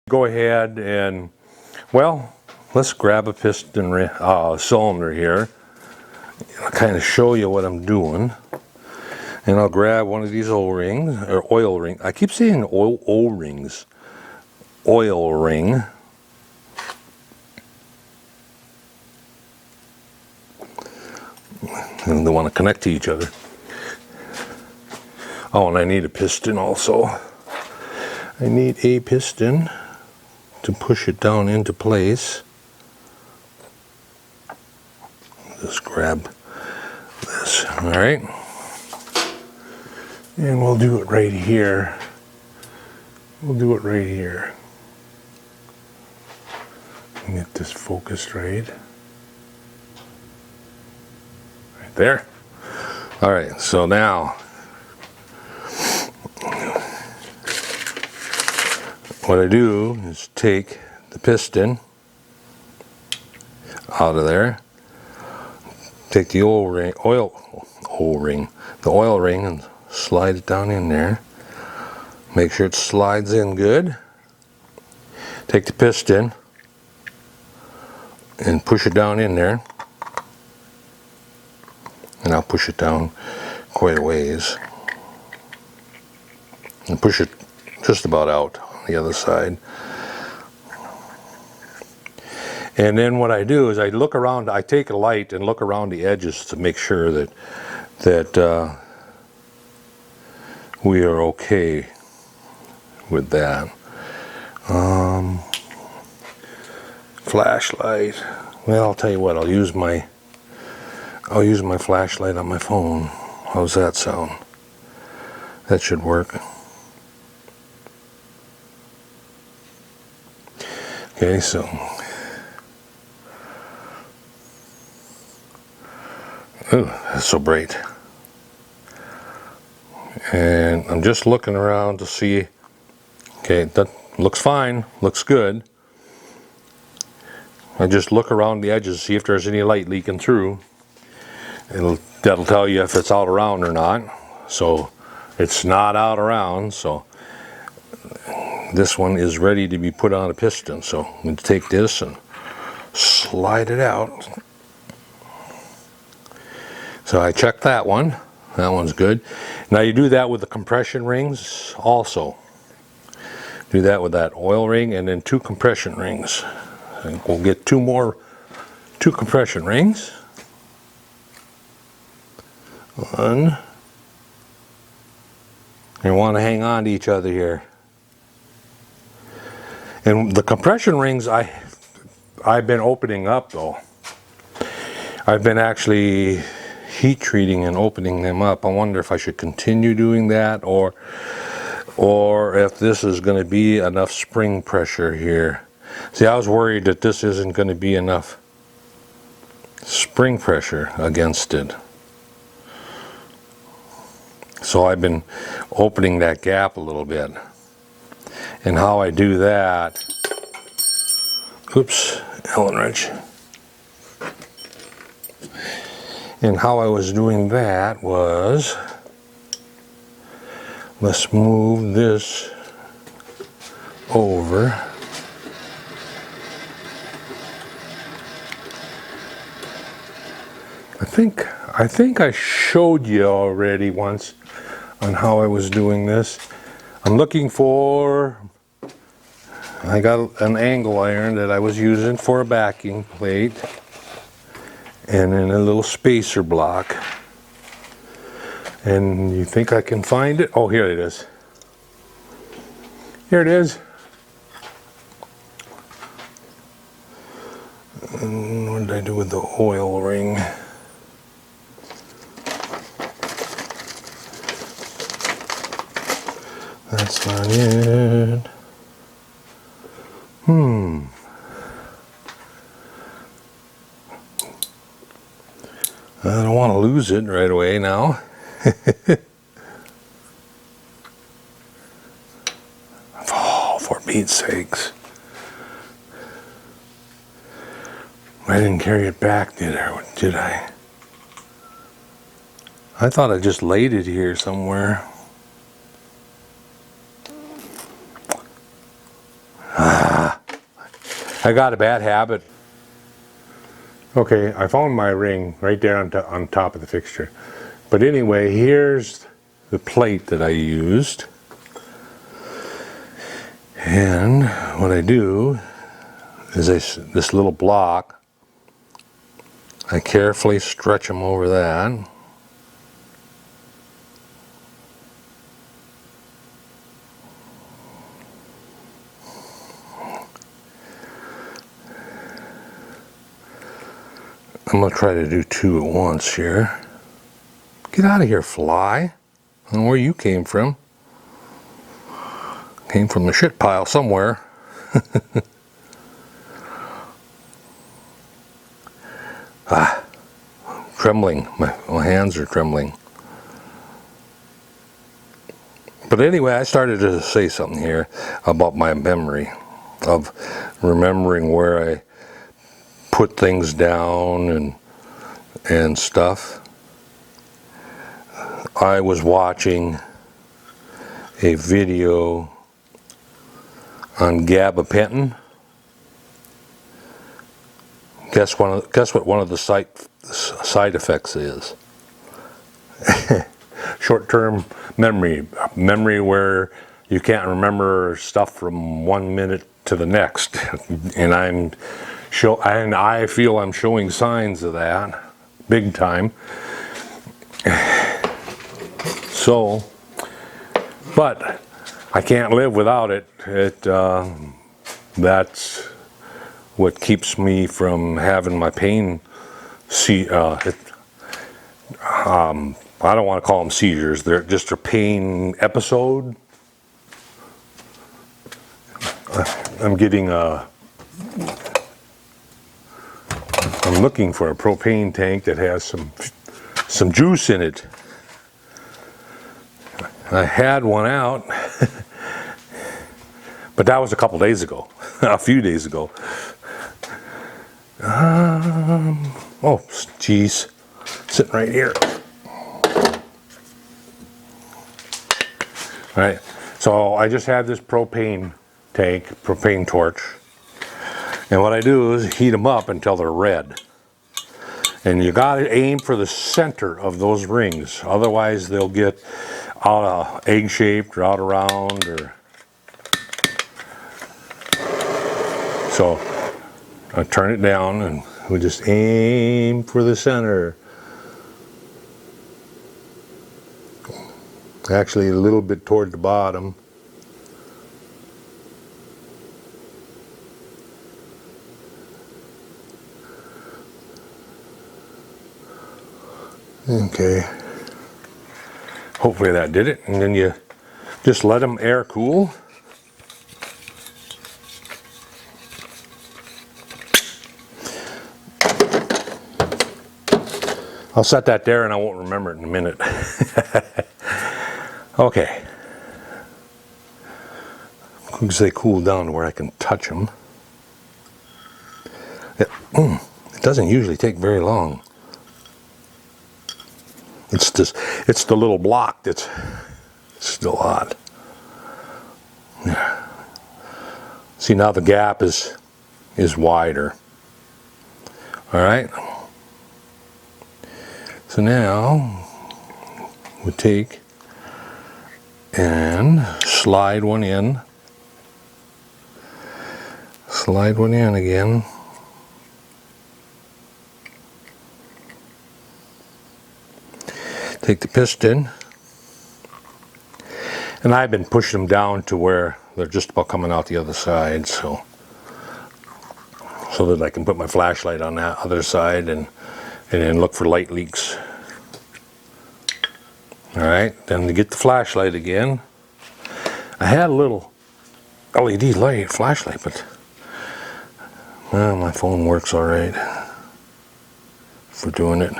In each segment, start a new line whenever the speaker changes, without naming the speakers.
Go ahead and, well, let's grab a piston cylinder here. I'll kind of show you what I'm doing. And I'll grab one of these O-rings, or oil ring. I keep saying O-rings. Oil ring. And they want to connect to each other. Oh, and I need a piston also. I need a piston to push it down into place. Just grab this, all right? And we'll do it right here. We'll do it right here. Get this focused right. Right there. All right, so now, what I do is take the piston out of there, take the oil ring and slide it down in there. Make sure it slides in good. Take the piston and push it down in there. And I'll push it down quite a ways. And push it just about out on the other side. And then what I do is I look around, I take a light and look around the edges to make sure that we are okay with that. Flashlight. Well, I'll tell you what, I'll use my flashlight on my phone. How's that sound? That should work. Okay, so ooh, that's so bright. And I'm just looking around to see, okay, that looks fine, looks good. I just look around the edges to see if there's any light leaking through. That'll tell you if it's out around or not. So it's not out around, so this one is ready to be put on a piston. So I'm going to take this and slide it out. So I checked that one. That one's good. Now you do that with the compression rings also. Do that with that oil ring and then 2 compression rings. And we'll get 2 compression rings. 1. You want to hang on to each other here. And the compression rings I've been opening up though. I've been actually heat treating and opening them up. I wonder if I should continue doing that or if this is going to be enough spring pressure here. See, I was worried that this isn't going to be enough spring pressure against it. So I've been opening that gap a little bit. And how I do that, oops, Allen wrench. And how I was doing that was, let's move this over. I think I showed you already once on how I was doing this. I'm looking for, I got an angle iron that I was using for a backing plate and then a little spacer block. And you think I can find it? Oh, here it is. Here it is. And what did I do with the oil ring? That's not it. I don't want to lose it right away now. Oh, for Pete's sakes. I didn't carry it back, did I? I thought I just laid it here somewhere. I got a bad habit. Okay, I found my ring right there on top of the fixture. But anyway, here's the plate that I used. And what I do is this little block, I carefully stretch them over that. I'm going to try to do two at once here. Get out of here, fly. I don't know where you came from. Came from the shit pile somewhere. Trembling. My hands are trembling. But anyway, I started to say something here about my memory of remembering where I put things down and stuff. I was watching a video on gabapentin. Guess what one of the side effects is? Short-term memory where you can't remember stuff from 1 minute to the next, and I feel I'm showing signs of that big time. So, but I can't live without it. That's what keeps me from having my pain. I don't want to call them seizures. They're just a pain episode. I'm looking for a propane tank that has some juice in it. I had one out, but that was a couple days ago, a few days ago. Oh, geez, sitting right here. All right, so I just have this propane tank, propane torch, and what I do is heat them up until they're red. And you gotta aim for the center of those rings, otherwise they'll get out of egg-shaped or out of round, or so I turn it down and we just aim for the center. Actually a little bit toward the bottom. Okay. Hopefully that did it, and then you just let them air cool. I'll set that there and I won't remember it in a minute. Okay. Once they cool down to where I can touch them. It doesn't usually take very long. It's the little block that's still hot. Yeah. See, now the gap is wider. All right. So now we take and slide one in. Slide one in again. Take the piston, and I've been pushing them down to where they're just about coming out the other side, so that I can put my flashlight on that other side and then look for light leaks. Alright, then to get the flashlight again, I had a little LED light flashlight, but my phone works alright for doing it.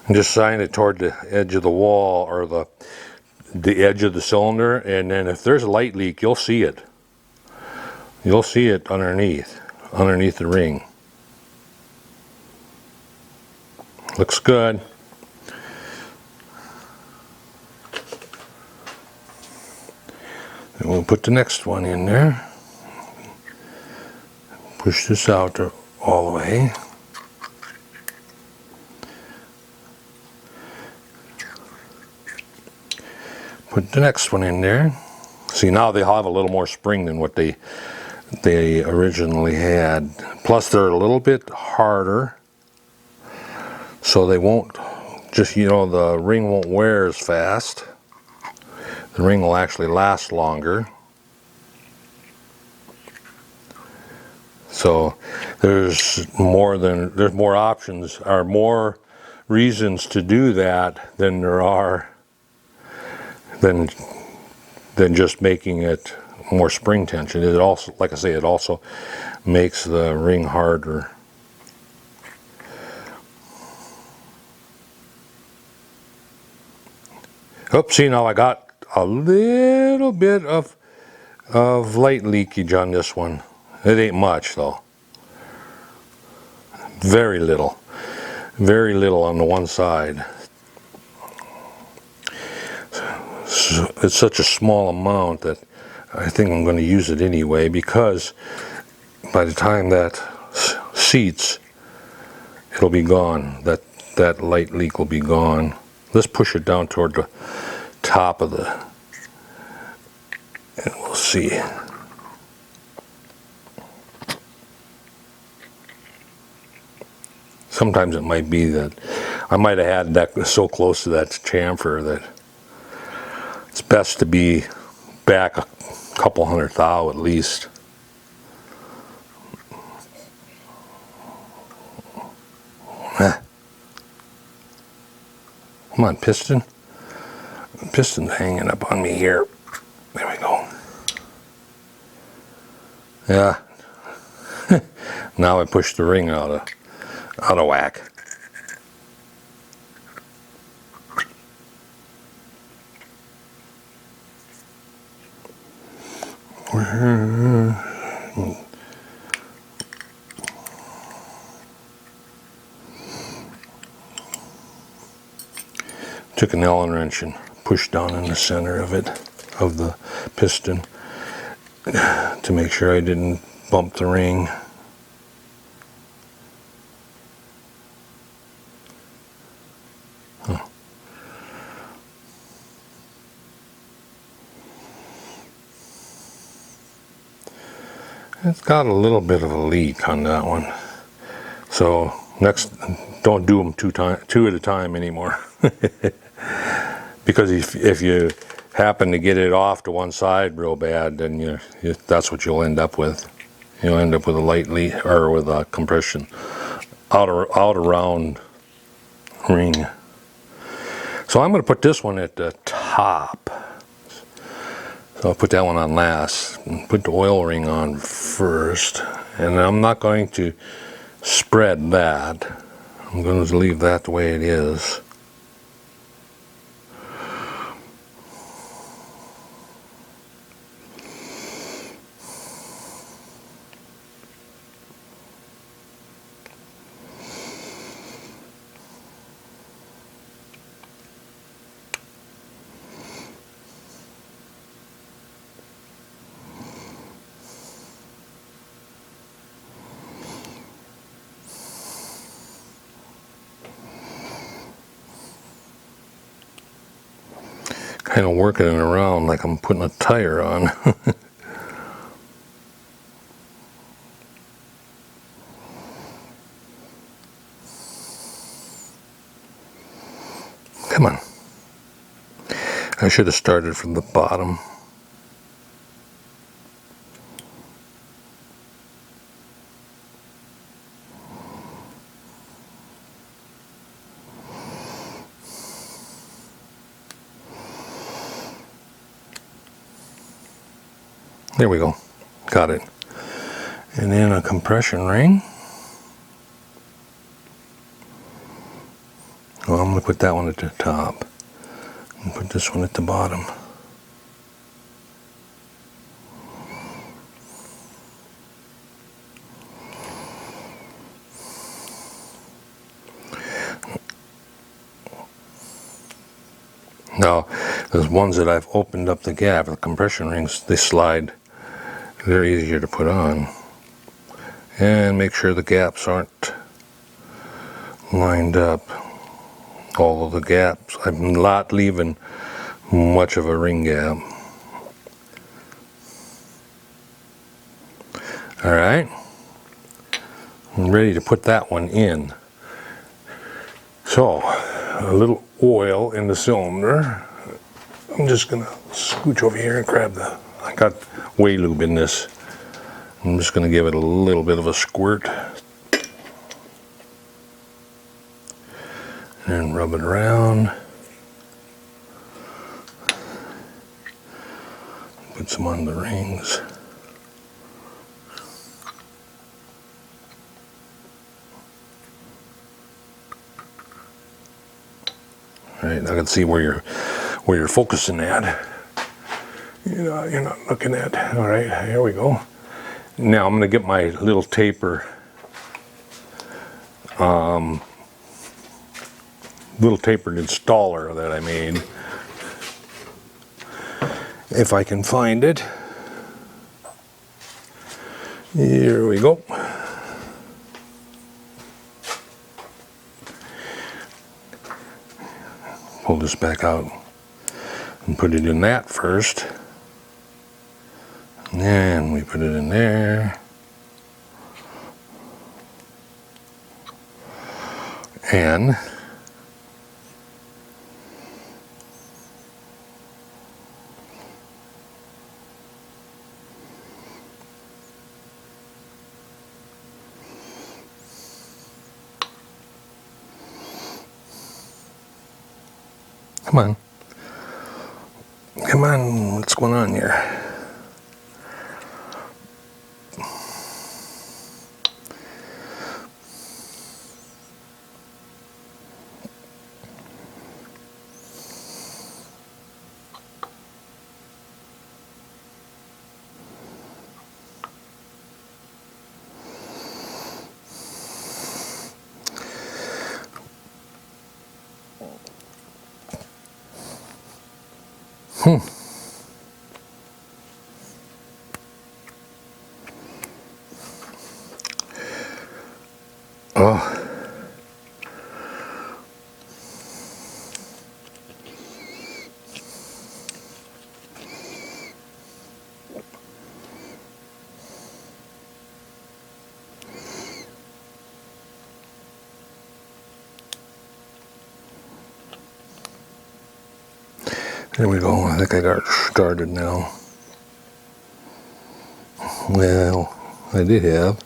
And just shine it toward the edge of the wall or the edge of the cylinder, and then if there's a light leak, you'll see it. You'll see it underneath the ring. Looks good. And we'll put the next one in there. push this out all the way. Put the next one in there. See, now they have a little more spring than what they originally had. Plus they're a little bit harder, so they won't just, you know, the ring won't wear as fast. The ring will actually last longer. So there's more options, or more reasons to do that than there are than just making it more spring tension. It also, like I say, it also makes the ring harder. Oops, see, now I got a little bit of light leakage on this one. It ain't much though. Very little on the one side. So it's such a small amount that I think I'm going to use it anyway, because by the time that seats, it'll be gone. That light leak will be gone. Let's push it down toward the top of the, and we'll see. Sometimes it might be that I might have had that so close to that chamfer that it's best to be back a couple hundred thou at least. Come on, piston. The piston's hanging up on me here. There we go. Yeah. Now I push the ring out of whack. Took an Allen wrench and pushed down in the center of it, of the piston, to make sure I didn't bump the ring. Huh. It's got a little bit of a leak on that one. So next, don't do them two at a time anymore. Because if you happen to get it off to one side real bad, then that's what you'll end up with. You'll end up with a light leak, or with a compression out around ring. So I'm going to put this one at the top. So I'll put that one on last, and put the oil ring on first. And I'm not going to spread that. I'm going to leave that the way it is. Kind of working it around like I'm putting a tire on. Come on. I should have started from the bottom. There we go. Got it. And then a compression ring. Well, I'm going to put that one at the top and put this one at the bottom. Now, those ones that I've opened up the gap, the compression rings, they slide. They're easier to put on. And make sure the gaps aren't lined up. All of the gaps, I'm not leaving much of a ring gap. Alright, I'm ready to put that one in. So, a little oil in the cylinder. I'm just going to scooch over here and grab I got whey lube in this. I'm just going to give it a little bit of a squirt. And rub it around. Put some on the rings. All right, I can see where you're focusing at. You're not looking at. All right, here we go. Now I'm going to get my little taper. Little tapered installer that I made. If I can find it. Here we go. Pull this back out and put it in that first. And then we put it in there. And come on. Come on, what's going on here? Oh. There we go. I think I got started now. Well, I did have.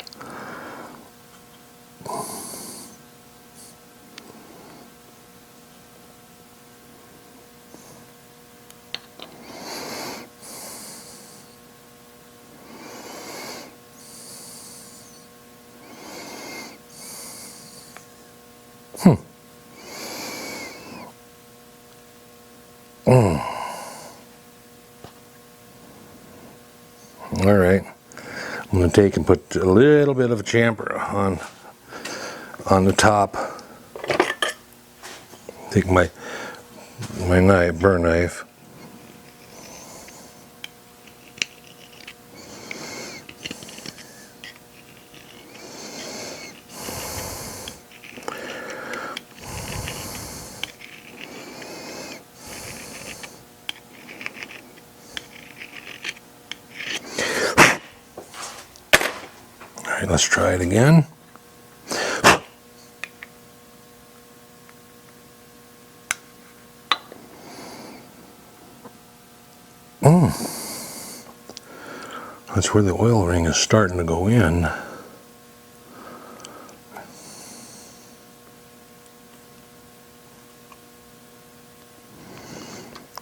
All right, I'm going to take and put a little bit of a chamfer on the top. Take my knife, burr knife. All right, let's try it again. That's where the oil ring is starting to go in.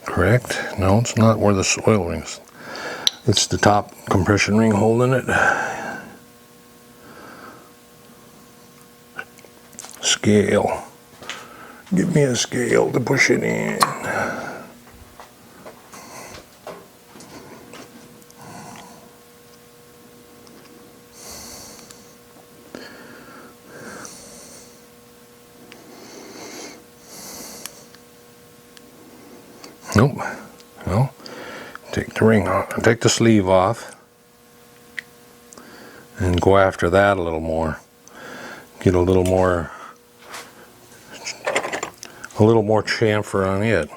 Correct? No, it's not where the oil ring is. It's the top compression ring holding it. Scale. Give me a scale to push it in. Nope. Well, take the ring off, take the sleeve off, and go after that a little more. Get a little more chamfer on it.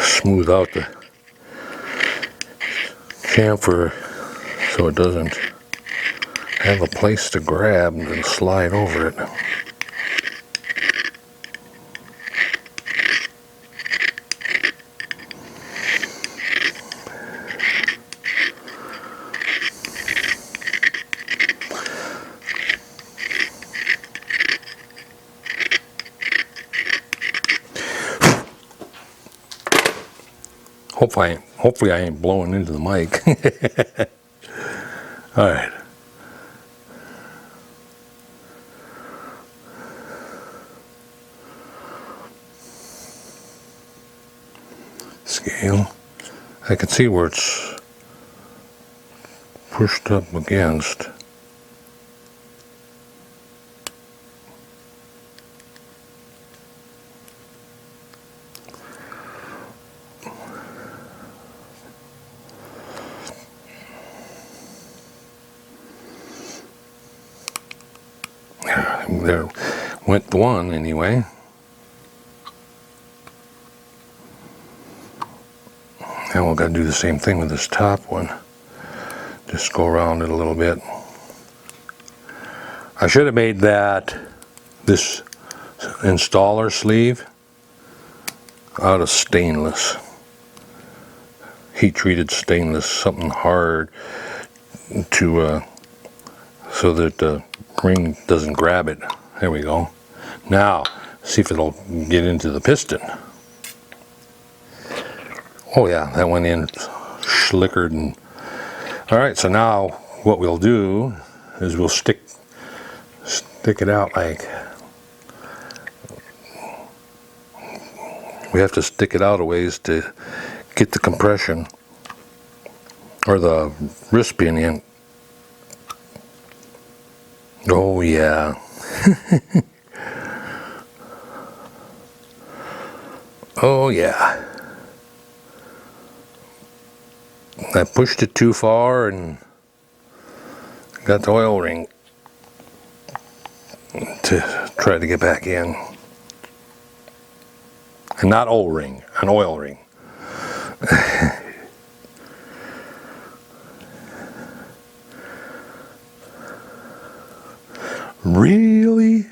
Smooth out the chamfer so it doesn't have a place to grab and slide over it. Hopefully I ain't blowing into the mic. All right. Scale. I can see where it's pushed up against. There went one anyway. And we've got to do the same thing with this top one. Just go around it a little bit. I should have made this installer sleeve out of stainless. Heat treated stainless, something hard to so that the ring doesn't grab it. There we go. Now, see if it'll get into the piston. Oh yeah, that went in slickered. And all right, so now what we'll do is we'll stick it out like, we have to stick it out a ways to get the compression or the wrist pin in. Oh yeah. Oh yeah. I pushed it too far and got the oil ring to try to get back in. And not O-ring, an oil ring. Really?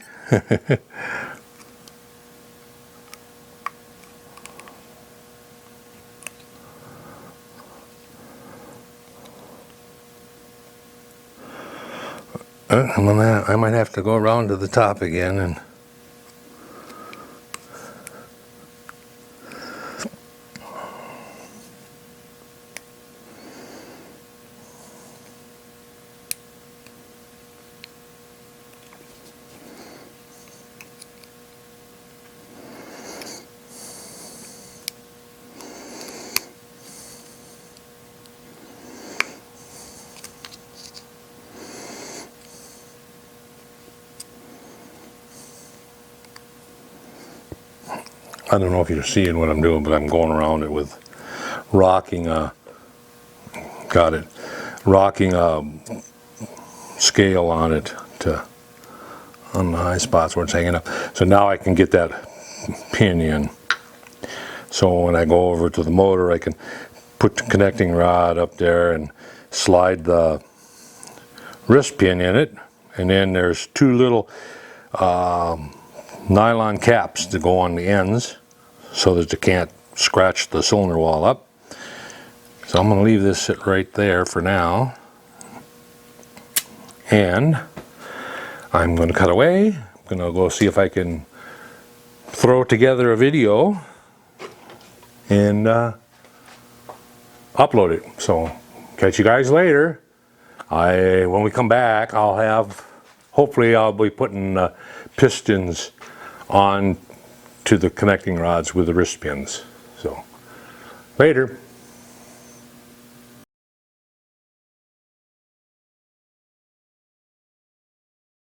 I might have to go around to the top again and I don't know if you're seeing what I'm doing, but I'm going around it with rocking rocking a scale on it on the high spots where it's hanging up. So now I can get that pin in. So when I go over to the motor, I can put the connecting rod up there and slide the wrist pin in it. And then there's two little nylon caps that go on the ends so that you can't scratch the cylinder wall up. So I'm going to leave this sit right there for now. And I'm going to cut away. I'm going to go see if I can throw together a video and upload it. So catch you guys later. When we come back, hopefully I'll be putting pistons on to the connecting rods with the wrist pins. So later.